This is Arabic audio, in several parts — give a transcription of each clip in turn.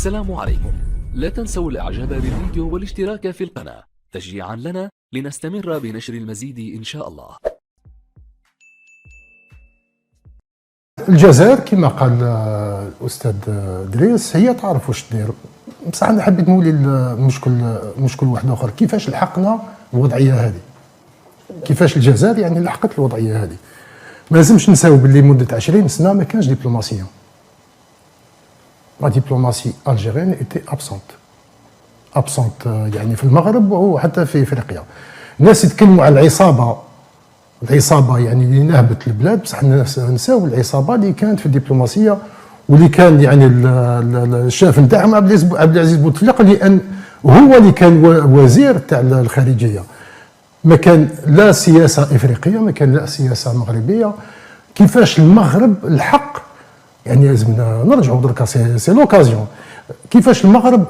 السلام عليكم. لا تنسوا الاعجاب بالفيديو والاشتراك في القناة تشجيعا لنا لنستمر بنشر المزيد إن شاء الله. الجزائر كما قال الأستاذ دريس هي تعرف واش دير، بصح أنا حبيت نولي مشكل واحد آخر. كيفاش لحقنا الوضعية هذه؟ كيفاش الجزائر يعني لحقت الوضعية هذه؟ ما لازمش نساو باللي مدة 20 سنة ما كانش دبلوماسية. لا دبلوماسي الجيريان ايتي ابسونت يعني في المغرب وحتى في افريقيا. الناس يتكلموا على العصابه يعني اللي نهبت البلاد، بصح نساو العصابه اللي كانت في الدبلوماسيه واللي كان يعني الشاف نتاعهم عبد العزيز بوتفليقه، لان هو اللي كان وزير تاع الخارجيه. ما كان لا سياسه افريقيه، ما كان لا سياسه مغربيه. كيفاش المغرب الحق يعني لازم نرجعوا دركا سي لوكازيون. كيفاش المغرب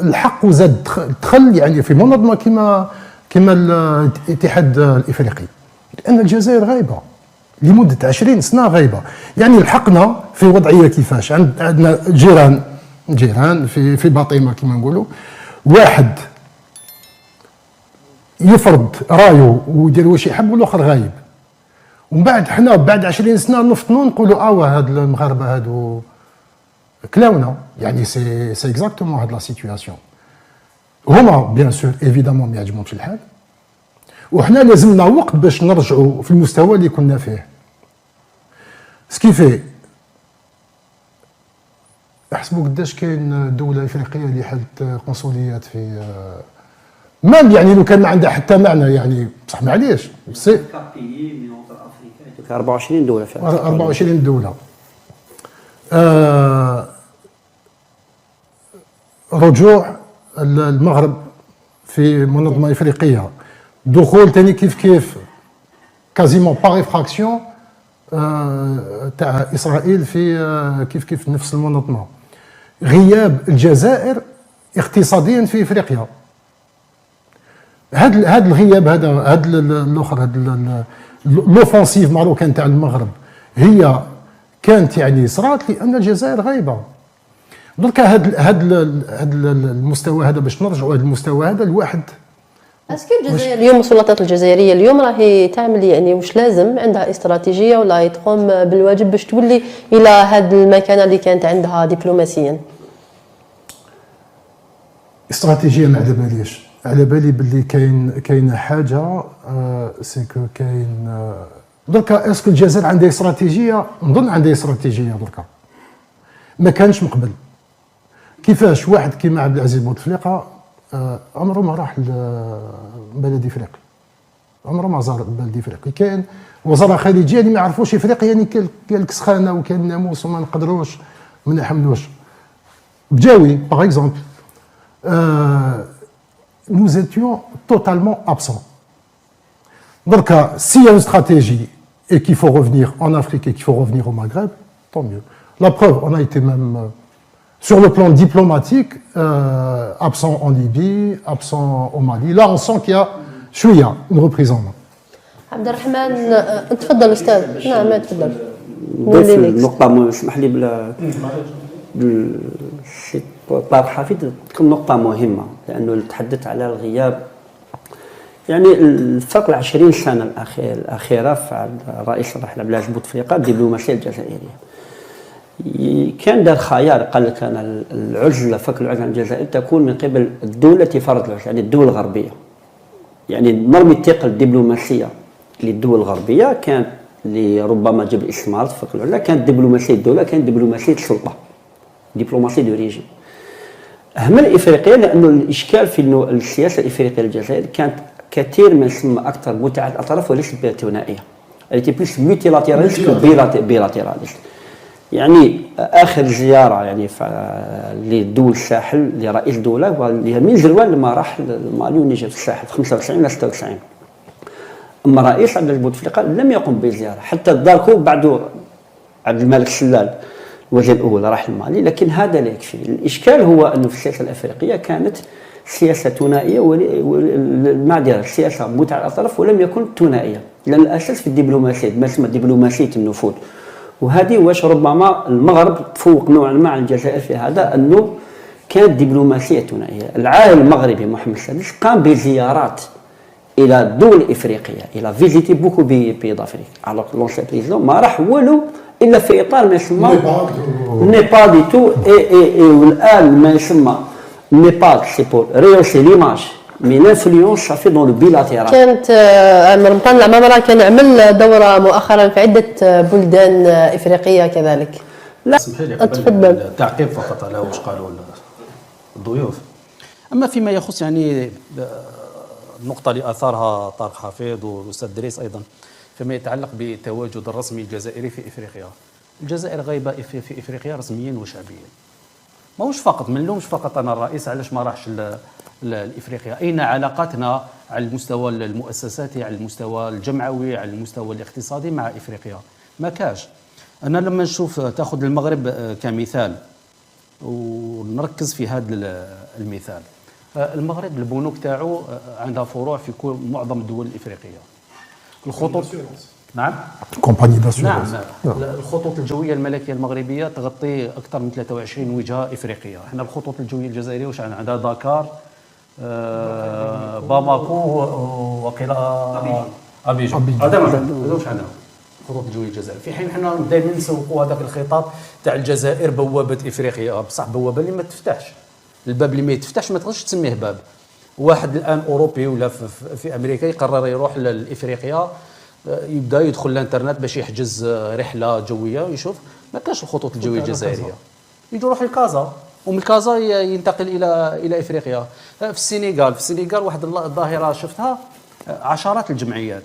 الحق وزاد دخل يعني في منظمه كما الاتحاد الافريقي، لان الجزائر غايبه لمده 20 سنه غايبه. يعني لحقنا في وضعيه كيفاش عندنا جيران في باطمه كما نقولوا، واحد يفرض رايه ويدير واش يحب والاخر غايب، ومن بعد حنا بعد 20 سنه نفطنوا نقولوا هاد المغاربه هادو كلاونا. يعني سي اكزاكتومون هاد لا سيتوياسيون. هما بيان سور ايفيدامون ما يعجبهمش الحال، وحنا لازمنا وقت باش نرجعوا في المستوى اللي كنا فيه. سكيفي احسبوا قداش كاين دوله افريقيه اللي حلت قنصليات في مال، يعني لو كان ما عندها حتى معنى يعني، بصح معليش سي 24 دوله فعلا. 24 دوله. رجوع المغرب في منظمه افريقيه، دخول ثاني كيف كازيمون باغ افراكسيون تاع اسرائيل في كيف نفس المنظمه. غياب الجزائر اقتصاديا في افريقيا. هذا الغياب هذا الاخر هذا لوفونسيف ماروكان تاع المغرب هي كانت يعني صرات لان الجزائر غايبه. دركا هذا المستوى هذا باش نرجعوا هذا المستوى هذا الواحد. اسكو الجزائر اليوم السلطات الجزائريه اليوم راهي تعمل يعني واش لازم عندها استراتيجيه ولا تقوم بالواجب باش تولي الى هذه المكانه اللي كانت عندها دبلوماسيا؟ استراتيجيه ما على باليش، على بالي باللي كاينه حاجه سيكو كاين دركا. اسكو الجزائر عندها استراتيجيه؟ نظن عندها استراتيجيه دركا، ما كانش من قبل. كيفاش واحد كيما عبد العزيز بوتفليقه عمره ما راح لبلد افريقي، عمره ما زار بلد افريقي. كاين وزراء خارجيه اللي ما يعرفوش افريقيا، يعني كاين الكسخانه وكاين الناموس وما نقدروش ما نحملوش. بجاوي باغ اكزومبل nous étions totalement absents. Donc, s'il y a une stratégie et qu'il faut revenir en Afrique et qu'il faut revenir au Maghreb, tant mieux. La preuve, on a été même, sur le plan diplomatique, absent en Libye, absent au Mali. Là, on sent qu'il y a une reprise en main. عبد الرحمن تفضل استاذ. نعم تفضل. نقطة اسمح لي بالشيء طرحها في تكون نقطة مهمة، لأنه تحدث على الغياب. يعني الفرق 20 سنة الأخيرة في الرئيس الراحل عبد العزيز بوتفليقة الدبلوماسية الجزائرية كان دار خيار، قال لك أنا العزلة فك العزلة الجزائرية تكون من قبل الدولة التي فرضت العزلة، يعني الدول الغربية. يعني نرمي الثقل الدبلوماسية للدول الغربية كانت ربما جاب الاستثمارات فك العزلة، كانت دبلوماسية الدولة، كانت دبلوماسية السلطة، دبلوماسية دو ريجيم. أهم الإفريقية لأنه الإشكال في أنه السياسة الإفريقية للجزائر كانت كثير ما يسمى أكثر متعة الأطراف وليست ثنائية. التي بلس ميتيلاتيراليست بيلاتيراليست. يعني آخر زيارة يعني لدول الساحل لرئيس دولة واللي هي من زروان لما راح المالي ونيجر في الساحل 95 إلى 96. أما رئيس عبد العزيز بوتفليقة لم يقم بزيارة، حتى داركو بعد عبد الملك سلال الوزير الأول راح المالي، لكن هذا لا يكفي. الإشكال هو أنه في السياسة الأفريقية كانت سياسة ثنائية والمعدرة سياسة متعة الأطراف ولم يكن ثنائية، لأن الأساس في الدبلوماسية ما اسمها دبلوماسية النفوذ. وهذه واش ربما المغرب تفوق نوعا ما على الجزائر في هذا، أنه كانت دبلوماسيه ثنائيه. العاهل المغربي محمد السادس قام بزيارات الى الدول الافريقيه، الى فيزيتي بوكو بي دافريك. الوغ لونسي بريزيدون ما راح والو الا في اطار ما يسمى نيبال دي تو اي والان ما يسمى نيبال سي بور ريوسي ليماج مي لانفلونس صافي دون لو بيلاتيرال. كانت رمضان العمامرة كان عمل دورة مؤخرا في عدة بلدان إفريقية كذلك. لا اسمحي لي اتفضل. التعقيب فقط على واش قالوا الضيوف. اما فيما يخص يعني النقطه اللي اثارها طارق حفيظ والاستاذ دريس ايضا فيما يتعلق بالتواجد الرسمي الجزائري في افريقيا. الجزائر غايبه في افريقيا رسميا وشعبيا. ماهوش فقط ما نلومش فقط انا الرئيس علاش ما راحش لافريقيا. اين علاقاتنا على المستوى المؤسساتي، على المستوى الجمعوي، على المستوى الاقتصادي مع افريقيا؟ ما كاش. انا لما نشوف تاخذ المغرب كمثال ونركز في هذا المثال، المغرب البنوك تاعو عندها فروع في معظم الدول الافريقيه. الخطوط نعم كومباني نعم داسيورونس. الخطوط الجويه الملكيه المغربيه تغطي اكثر من 23 وجهه افريقيه. احنا الخطوط الجويه الجزائريه واش عندها داكار، باماكو، وقيل ابيجان. هذا واش عندنا الخطوط الجويه الجزائريه، في حين حنا دائما نسوقوا هذاك الخطاب تاع الجزائر بوابه افريقيا. بصح بوابه اللي ما تفتحش، الباب اللي ما يتفتحش ما تقدرش تسميه باب. واحد الان اوروبي ولا في امريكا يقرر يروح لافريقيا، يبدا يدخل الانترنت باش يحجز رحله جويه، يشوف ما كانش الخطوط الجويه الجزائريه، يروح لكازا ومن كازا ينتقل الى افريقيا. في السنغال واحد الظاهره شفتها، عشرات الجمعيات.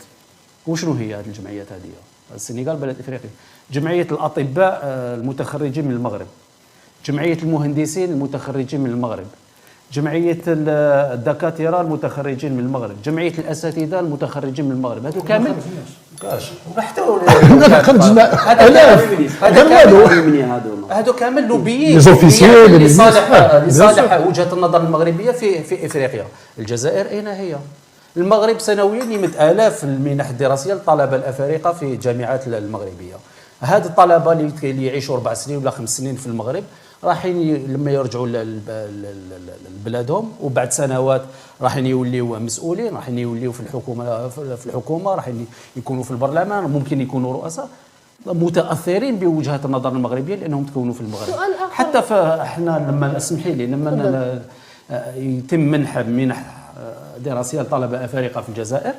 وشنو هي هذه الجمعيات هذه؟ السنغال بلد افريقي. جمعيه الاطباء المتخرجين من المغرب، جمعيه المهندسين المتخرجين من المغرب، جمعيه الدكاتره المتخرجين من المغرب، جمعيه الاساتذه المتخرجين من المغرب. هذو كامل كاش حتى هذو كامل لوبيين لصالح وجهه النظر المغربيه في افريقيا. الجزائر اين هي؟ المغرب سنويا يمد آلاف المنح الدراسيه للطلبه الافارقه في الجامعات المغربيه. هاد الطلبه اللي يعيشوا 4 سنين ولا 5 سنين في المغرب راحين لما يرجعوا لبلادهم وبعد سنوات راحين يوليو مسؤولين، راحين يوليو في الحكومه، راحين يكونوا في البرلمان، ممكن يكونوا رؤساء متاثرين بوجهه النظر المغربيه لانهم تكونوا في المغرب. حتى احنا لما اسمحي لي لما يتم منح دراسيه لطلبه افارقه في الجزائر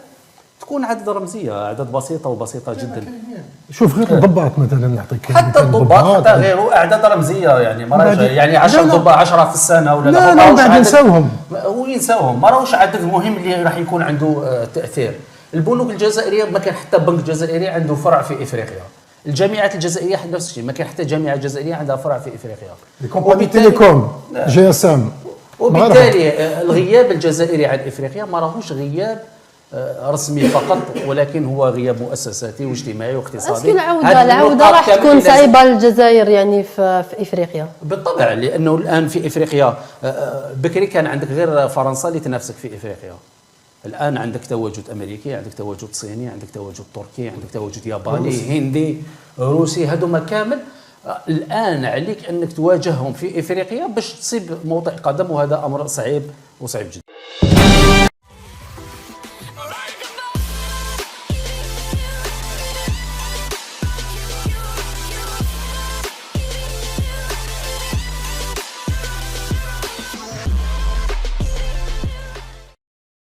تكون عدد رمزيه، اعداد بسيطه جدا. شوف غير الضباط مثلا نعطيك حتى الضباط حتى غيره اعداد رمزيه، يعني ما راهوش يعني 10 ضباط 10 في السنه ولا لا بعد نساوهم وينساوهم، ما راهوش عدد مهم اللي راح يكون عنده تاثير. البنوك الجزائريه ما كان حتى بنك جزائري عنده فرع في افريقيا. الجامعات الجزائريه نفس الشيء، ما كان حتى جامعه جزائريه عندها فرع في افريقيا. كومباني تيليكوم جي اس ام. وبالتالي الغياب الجزائري عن افريقيا ما راهوش غياب رسمي فقط، ولكن هو غياب مؤسساتي واجتماعي واقتصادي. اسكي العوده راح تكون صعيبه للجزائر يعني في افريقيا بالطبع، لانه الان في افريقيا بكري كان عندك غير فرنسا اللي تنافسك في افريقيا. الان عندك تواجد امريكي، عندك تواجد صيني، عندك تواجد تركي، عندك تواجد ياباني، هندي، روسي. هذوما كامل الان عليك انك تواجههم في افريقيا باش تصيب موطئ قدم، وهذا امر صعيب جدا.